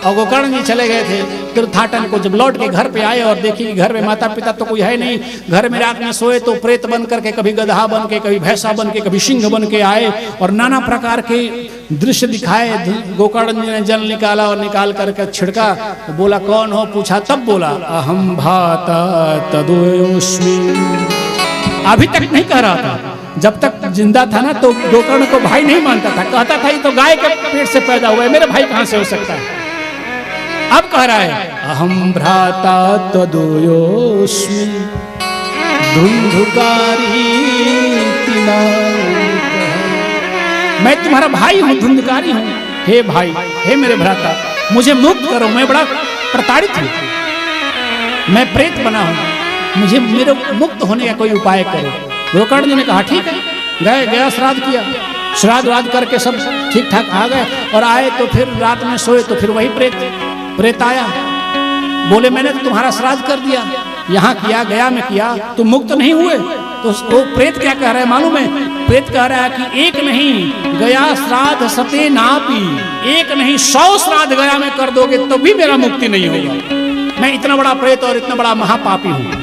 और गोकर्ण जी चले गए थे तीर्थाटन को। जब लौट के घर पे आए और देखी कि घर में माता पिता तो कोई है नहीं, घर में रात में सोए तो प्रेत बन करके, कभी गधा बन के, कभी भैंसा बन के, कभी सिंह बन के आए और नाना प्रकार के दृश्य दिखाए। गोकर्ण जी ने जल निकाला और निकाल करके छिड़का, तो बोला कौन हो, पूछा, तब बोला अहम भाता तदोस्मि। अभी तक नहीं कह रहा था, जब तक जिंदा था ना तो गोकर्ण को भाई नहीं मानता था, कहता था ये तो गाय के पेट से पैदा हुआ है, मेरा भाई कहां से हो सकता है। अब कह रहा है अहम भ्राता तदोस्मि धुंधुकारी, मैं तुम्हारा भाई हूं, धुंधकारी हूं। हे भाई, हे मेरे भ्राता, मुझे मुक्त करो, मैं बड़ा प्रताड़ित हूं, मैं प्रेत बना हूं, मुझे मेरे मुक्त होने का कोई उपाय करो। गोकर्ण जी ने कहा ठीक है। गया श्राद्ध किया, श्राद्ध वाद करके सब ठीक ठाक आ गए और आए तो फिर रात में सोए तो फिर वही प्रेत आया। बोले मैंने तो तुम्हारा श्राद्ध कर दिया, यहाँ किया, गया में किया, तुम मुक्त नहीं हुए। तो वो प्रेत क्या कह रहा है मालूम है? प्रेत कह रहा है कि एक नहीं गया श्राद्ध सते नापी, एक नहीं 100 श्राद्ध गया में कर दोगे तो भी मेरा मुक्ति नहीं होगा। मैं इतना बड़ा प्रेत और इतना बड़ा महापापी हूं।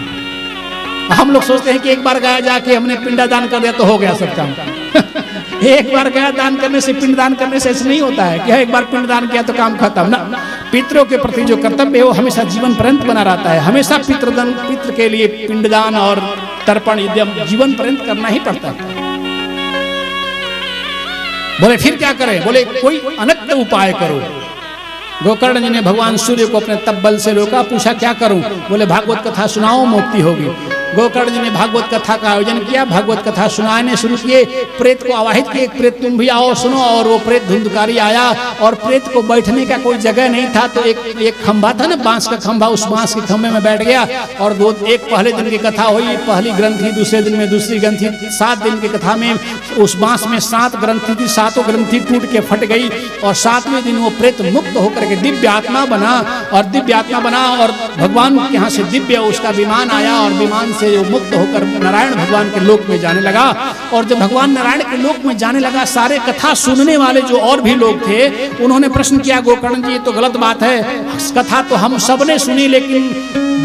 हम लोग सोचते हैं कि एक बार गया जाके हमने पिंडदान कर दिया तो हो गया सब काम। एक बार गया दान करने से, पिंडदान करने से ऐसे नहीं होता है कि एक बार पिंडदान किया तो काम खत्म ना। पितरों के प्रति जो कर्तव्य है वो हमेशा जीवन पर्यंत बना रहता है। हमेशा पितृ के लिए पिंडदान और तर्पण जीवन पर्यंत करना ही पड़ता है। बोले फिर क्या करें? बोले कोई अनक्त उपाय करो। गोकर्ण जी ने भगवान सूर्य को अपने तब्बल से रोका, पूछा क्या करूं? बोले भागवत कथा सुनाओ, मुक्ति होगी। गोकर्ण जी ने भागवत कथा का आयोजन किया, भागवत कथा सुनाने शुरू किए, प्रेत को आवाहित किए, प्रेत तुम भी आओ सुनो। और वो प्रेत धुंधकारी आया और प्रेत को बैठने का कोई जगह नहीं था, तो एक खंभा था ना, बांस का खंभा, उस बांस के खंभे में बैठ गया। और एक पहले दिन की कथा हुई, पहली ग्रंथि, दूसरे दिन में दूसरी ग्रंथि, 7 दिन की कथा में उस बांस में 7 ग्रंथि थी, 7 ग्रंथि टूट के फट गई और 7वें दिन वो प्रेत मुक्त होकर के दिव्य आत्मा बना और दिव्य आत्मा बना और भगवान के यहाँ से दिव्य उसका विमान आया और विमान से वो मुक्त होकर नारायण भगवान के लोक में जाने लगा। और जब भगवान नारायण के लोक में जाने लगा, सारे कथा सुनने वाले जो और भी लोग थे उन्होंने प्रश्न किया, गोकर्ण जी ये तो गलत बात है, कथा तो हम सब ने सुनी लेकिन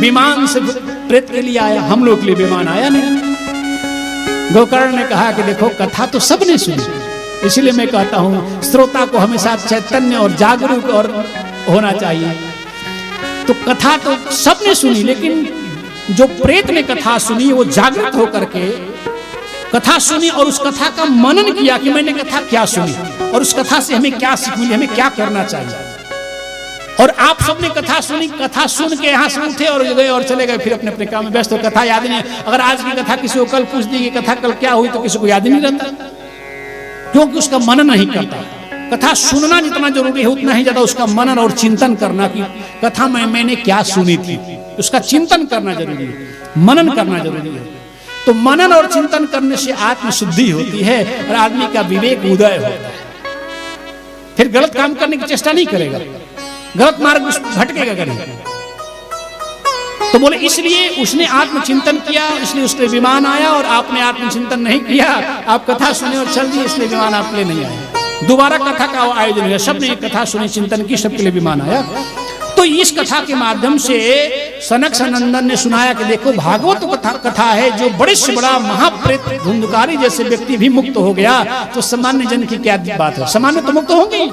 विमान से प्रेत के लिए आया, हम लोग के लिए विमान आया नहीं। गोकर्ण ने कहा कि देखो कथा तो सब ने सुनी, इसलिए मैं कहता हूं श्रोता को हमेशा चैतन्य और जागरूक और होना चाहिए। तो कथा तो सबने सुनी लेकिन जो प्रेत ने कथा सुनी वो जागृत होकर के कथा सुनी और उस कथा का मनन किया कि मैंने कथा क्या सुनी और उस कथा से हमें क्या सीख मिली, हमें क्या करना चाहिए। और आप सबने कथा सुनी, कथा सुन के यहाँ से उठे और गए और चले गए, फिर अपने अपने काम में व्यस्त हो, कथा याद नहीं। अगर आज की कथा किसी को कल पूछ दी कि कथा कल क्या हुई तो किसी को याद ही नहीं रहता, क्योंकि उसका मनन नहीं करता। कथा सुनना जितना जरूरी है उतना ही ज्यादा उसका मनन और चिंतन करना कि कथा में मैंने क्या सुनी थी, उसका चिंतन करना जरूरी है, मनन करना जरूरी है। तो मनन और चिंतन करने से आत्मशुद्धि होती है और आदमी का विवेक उदय होता है, फिर गलत काम करने की चेष्टा नहीं करेगा, गलत मार्ग भटकेगा करेगा। तो बोले इसलिए उसने आत्मचिंतन किया, इसलिए उसके विमान आया और आपने आत्मचिंतन नहीं किया, आप कथा सुने और चल दिए, इसलिए विमान आपके लिए नहीं आया। दोबारा कथा का आयोजन हुआ, सबने एक कथा सुनी, चिंतन की, सबके लिए विमान आया। तो इस कथा के माध्यम से सनक सनंदन ने सुनाया कि देखो भागवत कथा है, जो बड़े से बड़ा महाप्रेत धुंधकारी जैसे व्यक्ति भी मुक्त हो गया तो सामान्य जन की क्या बात है, सामान्य तो मुक्त होंगे।